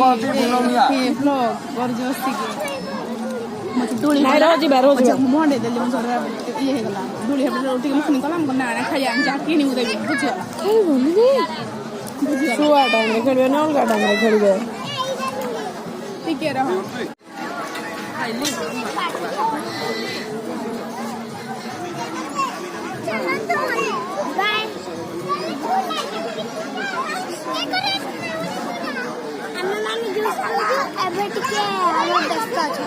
blog ଗର୍ଜସ୍ତି ମତେ ଦୋଳି ମଣ୍ଡେଇ ଦେଲି ମୋ ଇଏ ହେଇଗଲା ଦୋଳି ହେପଟେ ଟିକେ ମୁଖୁନି କଲା ମୁଁ ନା ଖାଇବା ଯାହା କିଣିବୁ ଦେବି ବୁଝିଗଲା ଛୁଆ ଟାଇମରେ ଖେଳିବେ ନା ଅଲଗା ଟାଇମରେ ଖେଳିବେ ଟିକେ ରହ ଖାଇଲି ଏବେ ଟିକେ ଆମର ବ୍ୟସ୍ତ ଅଛି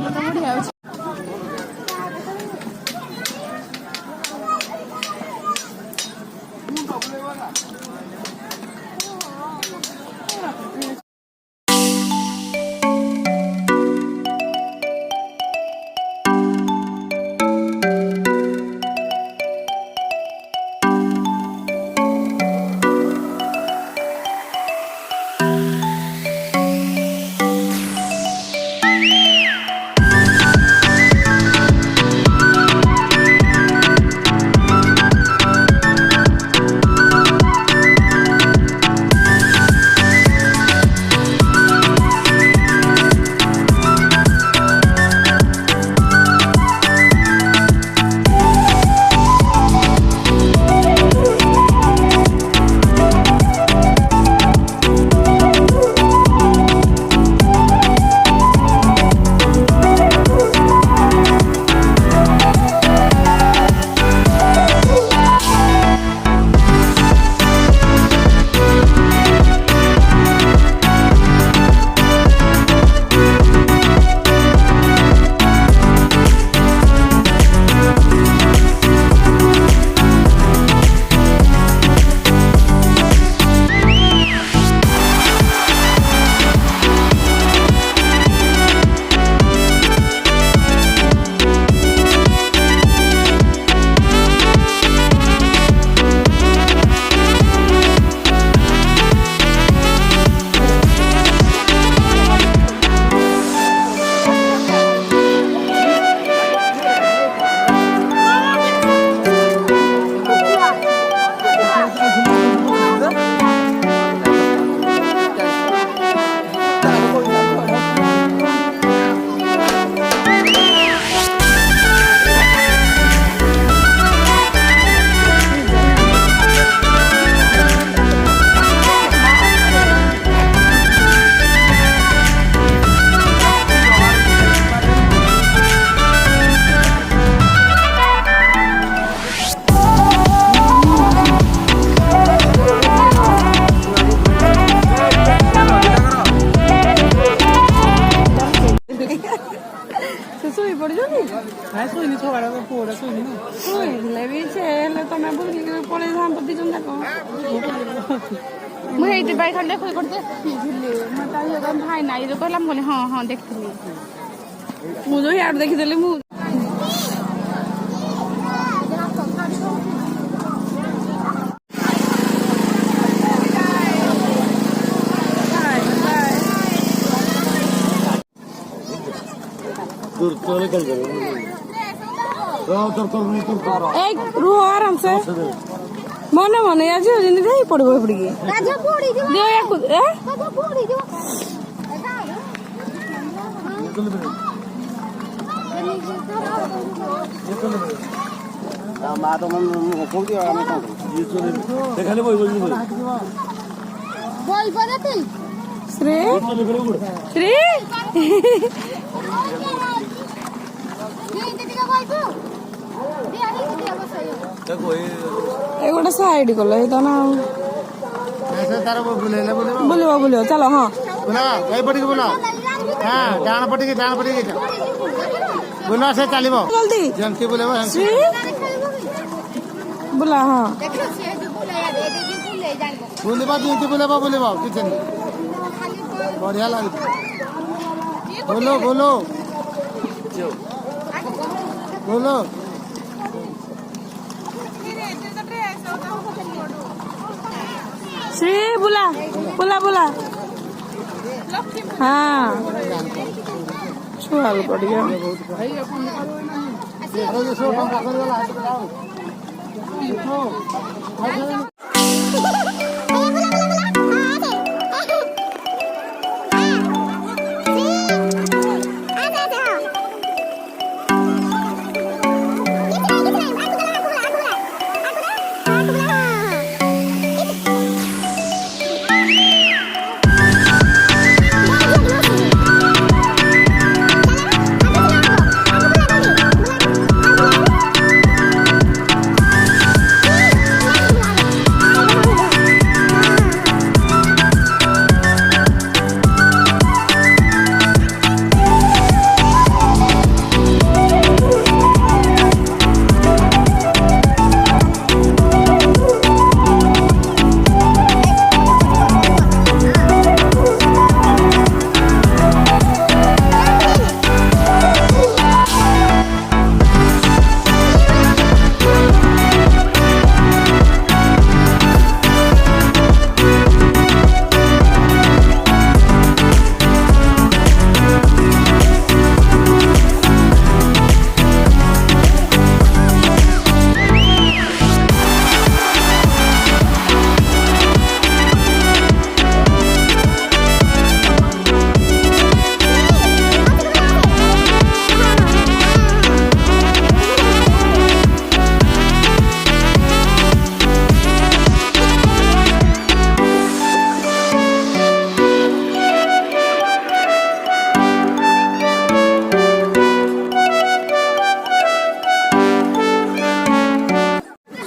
ବଢିଆ ଅଛି मुझे भाई खाली देखो करते भाई ना ये कहला बोले हाँ हाँ देखी मुझे यार देखीदेली मु रुह आराम से मने मने आज नहीं पड़ो एपड़िके श्री श्री गोटे साइड कल ना बुलवा बुलवा चलो हाँ बुला से चलो जल्दी जमती बुलेबो बुला हाँ बुलेबा जमती बुलेबा बुलेबा किचन बढ़िया लगे बोलो बोलो बोलो श्री बुला बुला बुला हाँ छुआल पड़ गया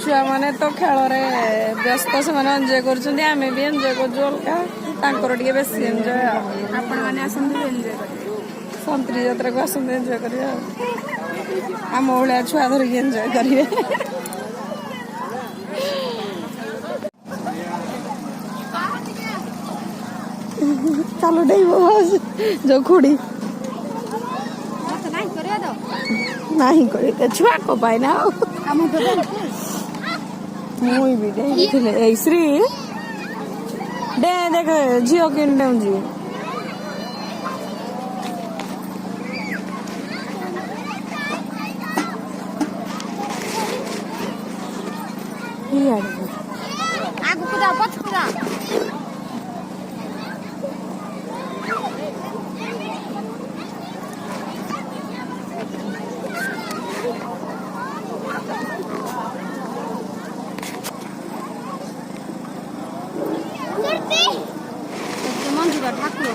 छुआ तो खेल व्यस्त से एंजॉय कर एंजॉय कर बेसी एंजॉय संतरी यात्रा को आसते एंजॉय कर आम भाया छुआ धरिक एंजॉय करेंगे चलो डेब जो खुड़ी नहीं करे छुआ को पाए ना मुई भी डे श्री डे देख झील किन जी ठाकुर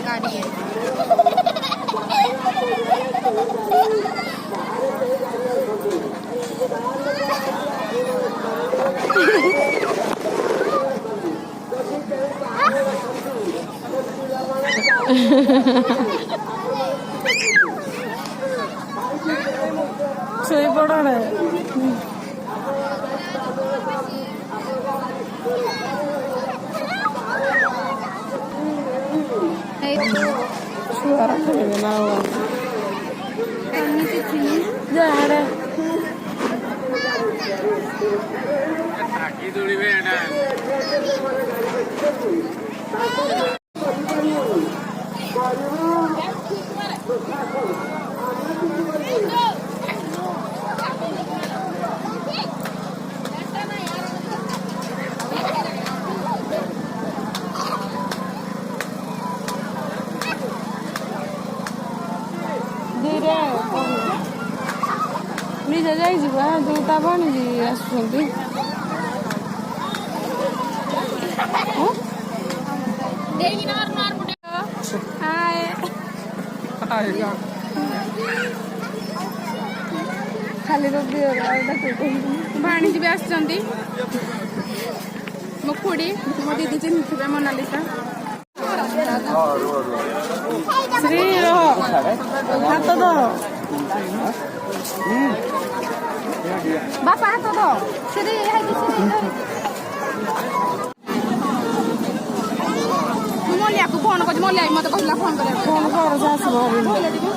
गाड़ी सोई पड़ा है छुआ रखेंगे ना हुआ जा रहा निजे जाइए जोता बनी आसुँच खाली भाणीजी भी आसुँच मो खुड़ी मो दीदी चिन्ह मोनालिसा श्री हाथ दो बापा हाथ दो श्री मलिया को फोन कर मलिया मत कहला फोन कर फोन कर